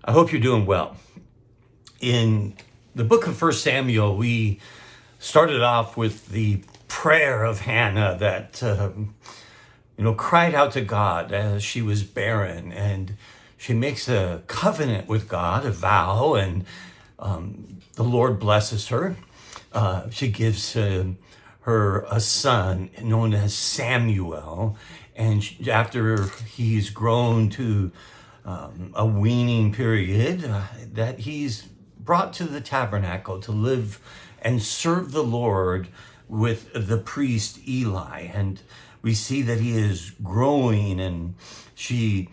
I hope you're doing well. In the book of First Samuel, we started off with the prayer of Hannah that cried out to God as she was barren, and she makes a covenant with God, a vow, and the Lord blesses her. She gives her a son known as Samuel, and after he's grown to a weaning period, that he's brought to the tabernacle to live and serve the Lord with the priest Eli. And we see that he is growing, and she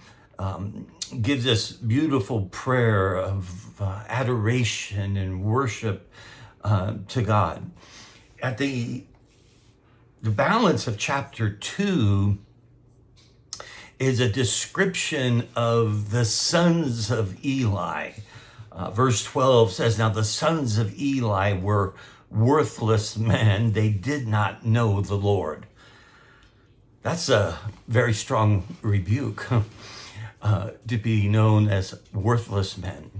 gives this beautiful prayer of adoration and worship to God. At the balance of chapter 2 is a description of the sons of Eli. Verse 12 says, "Now the sons of Eli were worthless men. They did not know the Lord." That's a very strong rebuke, to be known as worthless men.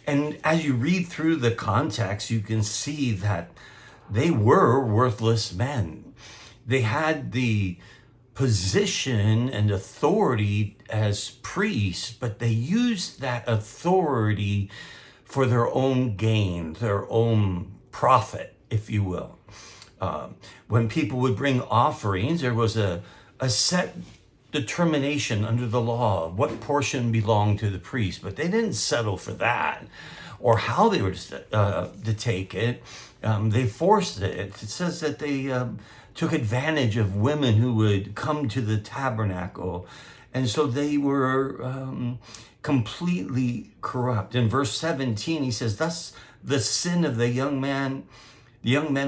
And as you read through the context, you can see that they were worthless men. They had the position and authority as priests, but they used that authority for their own gain, their own profit, if you will. When people would bring offerings, there was a set determination under the law of what portion belonged to the priest, but they didn't settle for that or how they were to take it. They forced it. It says that they took advantage of women who would come to the tabernacle. And so they were completely corrupt. In verse 17, he says, "Thus the sin of the young man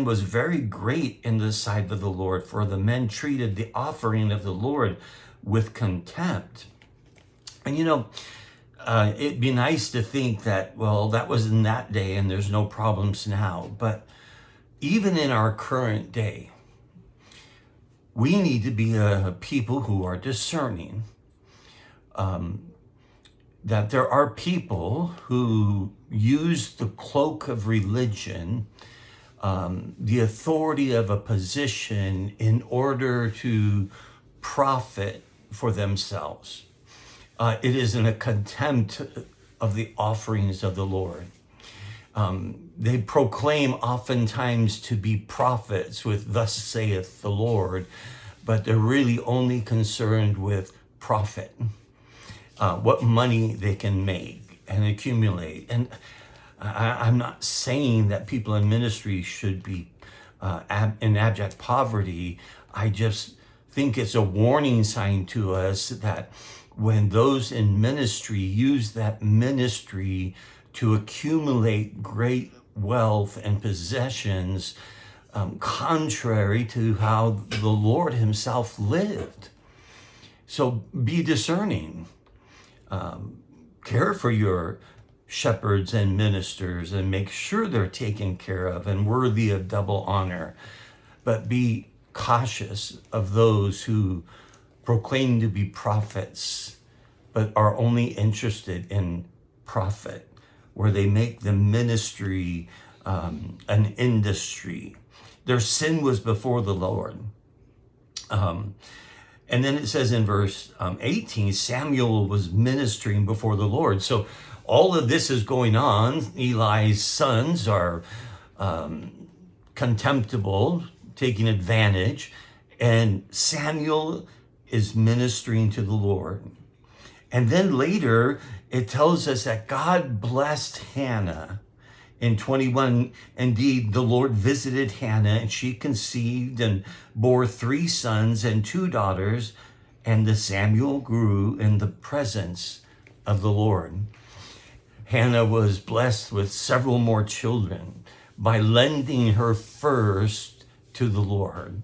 was very great in the sight of the Lord, for the men treated the offering of the Lord with contempt." And it'd be nice to think that, well, that was in that day and there's no problems now. But even in our current day, we need to be a people who are discerning. That there are people who use the cloak of religion, the authority of a position, in order to profit for themselves. It is in a contempt of the offerings of the Lord. They proclaim oftentimes to be prophets with "Thus saith the Lord," but they're really only concerned with profit, what money they can make and accumulate. And I'm not saying that people in ministry should be in abject poverty. I just think it's a warning sign to us that when those in ministry use that ministry to accumulate great wealth and possessions, contrary to how the Lord himself lived. So be discerning. Care for your shepherds and ministers and make sure they're taken care of and worthy of double honor. But be cautious of those who proclaim to be prophets, but are only interested in profit, where they make the ministry an industry. Their sin was before the Lord. And then it says in verse 18, Samuel was ministering before the Lord. So all of this is going on. Eli's sons are contemptible, taking advantage, and Samuel is ministering to the Lord. And then later, it tells us that God blessed Hannah. In 21, indeed, the Lord visited Hannah, and she conceived and bore 3 sons and 2 daughters, and the Samuel grew in the presence of the Lord. Hannah was blessed with several more children by lending her first to the Lord.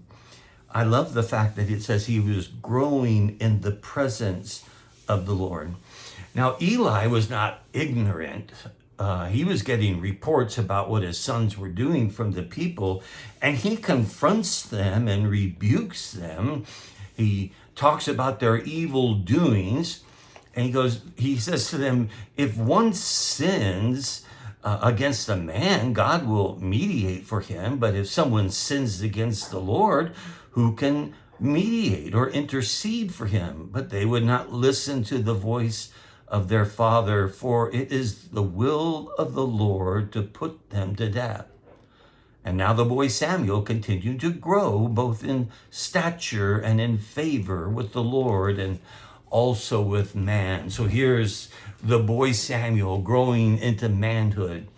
I love the fact that it says he was growing in the presence of the Lord. Now, Eli was not ignorant. He was getting reports about what his sons were doing from the people, and he confronts them and rebukes them. He talks about their evil doings, And he says to them, if one sins against a man, God will mediate for him. But if someone sins against the Lord, who can mediate or intercede for him? But they would not listen to the voice of their father, for it is the will of the Lord to put them to death. And now the boy Samuel continued to grow both in stature and in favor with the Lord and also with man. So here's the boy Samuel growing into manhood.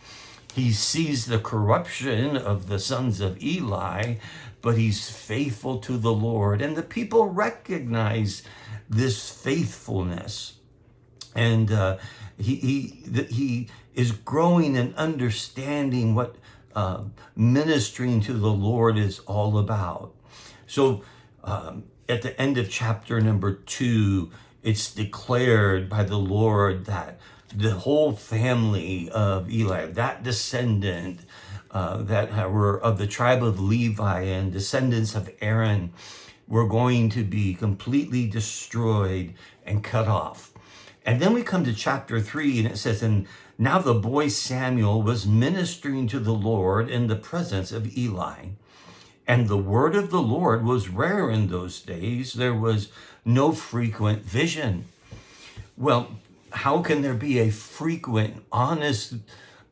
He sees the corruption of the sons of Eli, but he's faithful to the Lord. And the people recognize this faithfulness. And he is growing and understanding what ministering to the Lord is all about. So at the end of chapter number 2, it's declared by the Lord that the whole family of Eli, that descendant that were of the tribe of Levi and descendants of Aaron, were going to be completely destroyed and cut off. And then we come to chapter 3, and it says, and now the boy Samuel was ministering to the Lord in the presence of Eli. And the word of the Lord was rare in those days. There was no frequent vision. Well, how can there be a frequent, honest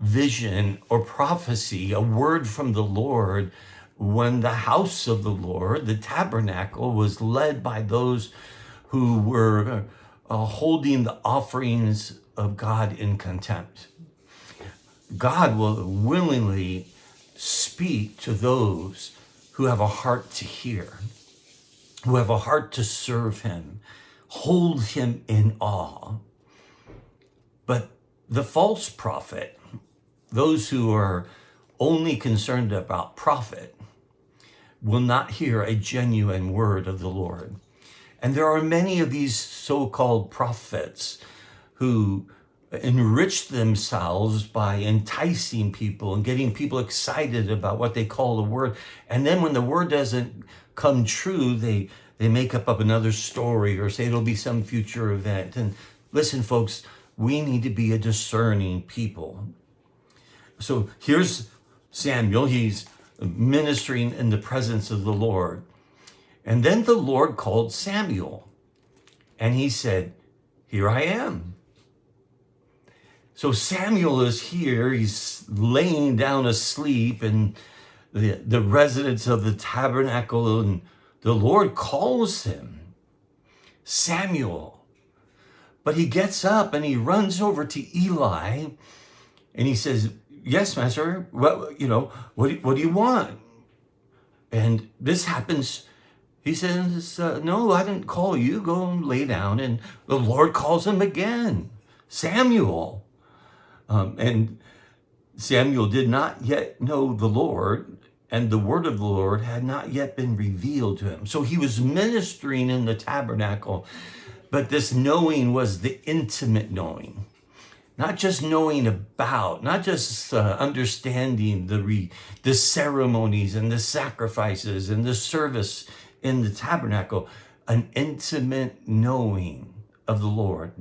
vision or prophecy, a word from the Lord, when the house of the Lord, the tabernacle, was led by those who were holding the offerings of God in contempt? God will willingly speak to those who have a heart to hear, who have a heart to serve him, hold him in awe. But the false prophet, those who are only concerned about profit, will not hear a genuine word of the Lord. And there are many of these so-called prophets who enrich themselves by enticing people and getting people excited about what they call the word. And then when the word doesn't come true, they make up another story or say it'll be some future event. And listen, folks, we need to be a discerning people. So here's Samuel. He's ministering in the presence of the Lord. And then the Lord called Samuel, and he said, here I am. So Samuel is here. He's laying down asleep in the residence of the tabernacle, and the Lord calls him, Samuel. But he gets up and he runs over to Eli, and he says, yes, master, what do you want? And this happens. He says, no, I didn't call you. Go and lay down. And the Lord calls him again, Samuel. And Samuel did not yet know the Lord, and the word of the Lord had not yet been revealed to him. So he was ministering in the tabernacle, but this knowing was the intimate knowing. Not just knowing about, not just understanding the ceremonies and the sacrifices and the service in the tabernacle, an intimate knowing of the Lord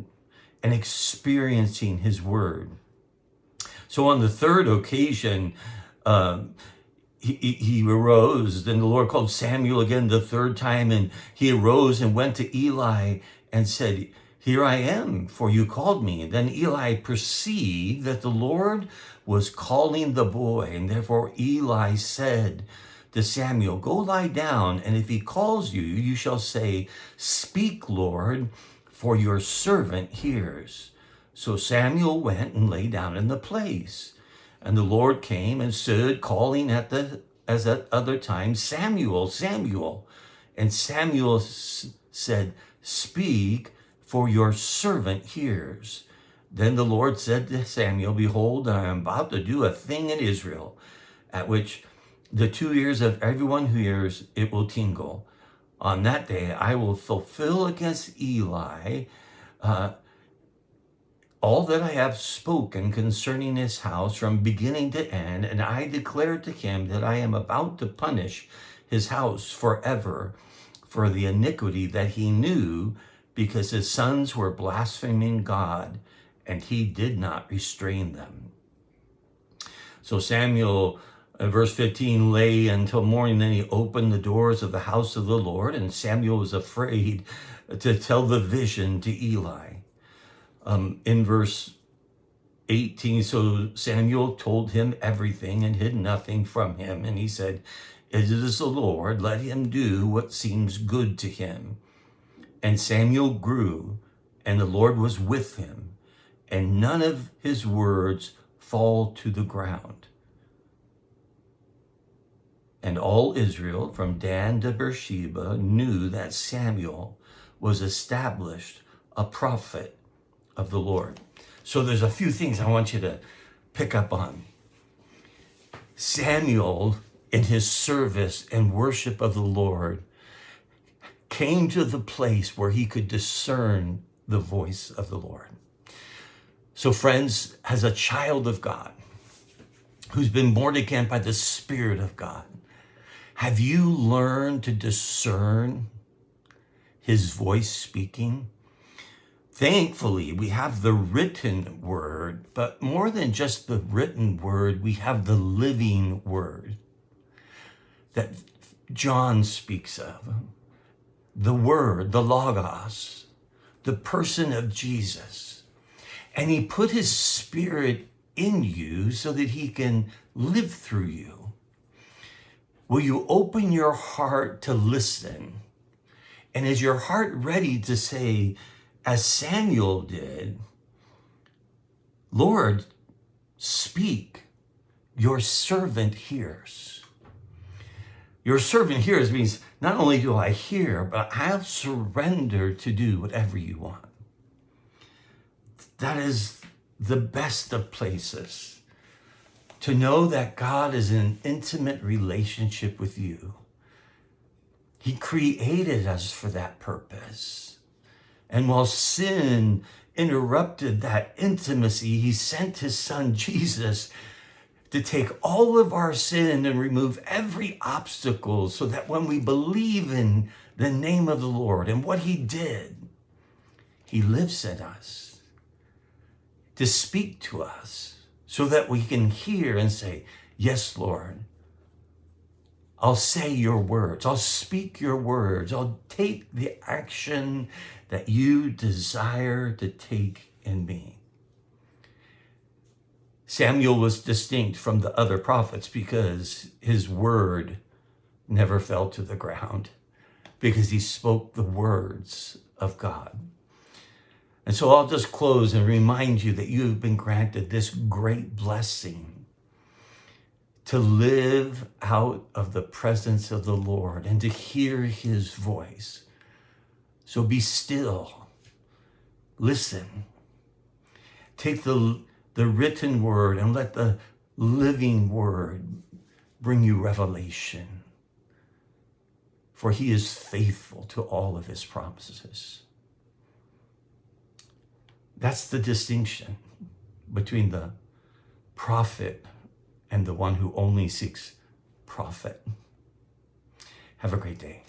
and experiencing his word. So on the third occasion, he arose, then the Lord called Samuel again the third time, and he arose and went to Eli and said, here I am, for you called me. Then Eli perceived that the Lord was calling the boy, and therefore Eli said to Samuel, go lie down, and if he calls you, you shall say, speak, Lord, for your servant hears. So Samuel went and lay down in the place. And the Lord came and stood, calling as at other times, Samuel, Samuel. And Samuel said, speak, for your servant hears. Then the Lord said to Samuel, behold, I am about to do a thing in Israel, at which the 2 ears of everyone who hears it will tingle. On that day I will fulfill against Eli all that I have spoken concerning his house from beginning to end, and I declare to him that I am about to punish his house forever for the iniquity that he knew because his sons were blaspheming God, and he did not restrain them. So Samuel, verse 15, lay until morning. Then he opened the doors of the house of the Lord, and Samuel was afraid to tell the vision to Eli. In verse 18, so Samuel told him everything and hid nothing from him. And he said, "It is the Lord, let him do what seems good to him." And Samuel grew, and the Lord was with him, and none of his words fall to the ground. And all Israel, from Dan to Beersheba, knew that Samuel was established a prophet of the Lord. So there's a few things I want you to pick up on. Samuel, in his service and worship of the Lord, came to the place where he could discern the voice of the Lord. So friends, as a child of God, who's been born again by the Spirit of God, have you learned to discern his voice speaking? Thankfully, we have the written word, but more than just the written word, we have the living word that John speaks of. The word, the Logos, the person of Jesus. And he put his Spirit in you so that he can live through you. Will you open your heart to listen? And is your heart ready to say, as Samuel did, "Lord, speak, your servant hears"? Your servant hears means not only do I hear, but I'll surrender to do whatever you want. That is the best of places, to know that God is in an intimate relationship with you. He created us for that purpose. And while sin interrupted that intimacy, he sent his son Jesus to take all of our sin and remove every obstacle so that when we believe in the name of the Lord and what he did, he lives in us to speak to us so that we can hear and say, "Yes, Lord, I'll say your words. I'll speak your words. I'll take the action that you desire to take in me." Samuel was distinct from the other prophets because his word never fell to the ground, because he spoke the words of God. And so I'll just close and remind you that you have been granted this great blessing to live out of the presence of the Lord and to hear his voice. So be still, listen, take the written word and let the living word bring you revelation. For he is faithful to all of his promises. That's the distinction between the prophet and the one who only seeks profit. Have a great day.